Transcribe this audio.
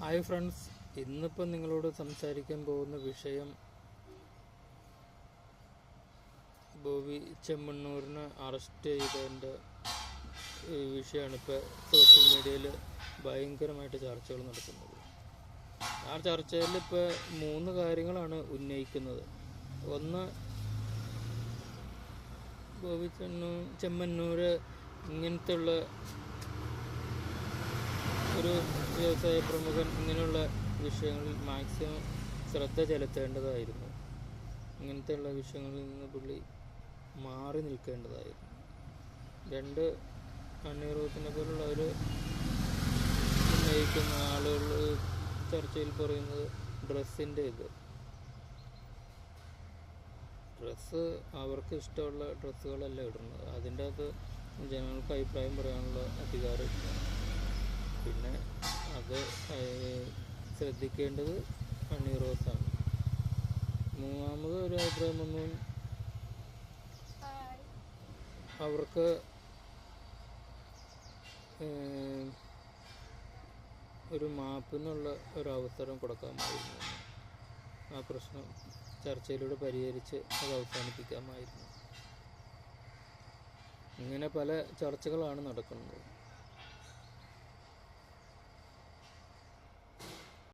Hi friends, ഇന്നിപ്പോൾ നിങ്ങളോട് സംസാരിക്കാൻ പോകുന്ന വിഷയം ബോബി ചെമ്മണ്ണൂരിനെ അറസ്റ്റ് ചെയ്തതിൻ്റെ വിഷയമാണ്. ഇപ്പോൾ സോഷ്യൽ മീഡിയയിൽ ഭയങ്കരമായിട്ട് ചർച്ചകൾ നടക്കുന്നത്. ആ ചർച്ചയിൽ ഇപ്പോൾ 3 കാര്യങ്ങളാണ് ഉന്നയിക്കുന്നത്. ഒന്ന്, ബോബി ചെമ്മണ്ണൂർ ഇങ്ങനത്തെയുള്ള ഒരു വ്യവസായ പ്രമുഖൻ ഇങ്ങനെയുള്ള വിഷയങ്ങളിൽ മാക്സിമം ശ്രദ്ധ ചെലുത്തേണ്ടതായിരുന്നു. ഇങ്ങനത്തെയുള്ള വിഷയങ്ങളിൽ നിന്ന് പുള്ളി മാറി നിൽക്കേണ്ടതായിരുന്നു. 2, അണ്ണീറൂത്തിനെ പോലുള്ളവർ ഉന്നയിക്കുന്ന ആളുകൾ ചർച്ചയിൽ പറയുന്നത് ഡ്രസ്സിൻ്റെ ഡ്രസ്സ് അവർക്ക് ഇഷ്ടമുള്ള ഡ്രസ്സുകളല്ല ഇടുന്നത്. അതിൻ്റെ അകത്ത് ജനങ്ങൾക്ക് അഭിപ്രായം പറയാനുള്ള അധികാരമില്ല. പിന്നെ അത് ശ്രദ്ധിക്കേണ്ടത് അണ്ണീറോസാണ്. 3ാമത് ഒരു അഭിപ്രായമൊന്നും അവർക്ക് ഒരു മാപ്പിനുള്ള ഒരു അവസരം കൊടുക്കാമായിരുന്നു. ആ പ്രശ്നം ചർച്ചയിലൂടെ പരിഹരിച്ച് അത് അവസാനിപ്പിക്കാമായിരുന്നു. ഇങ്ങനെ പല ചർച്ചകളാണ് നടക്കുന്നത്.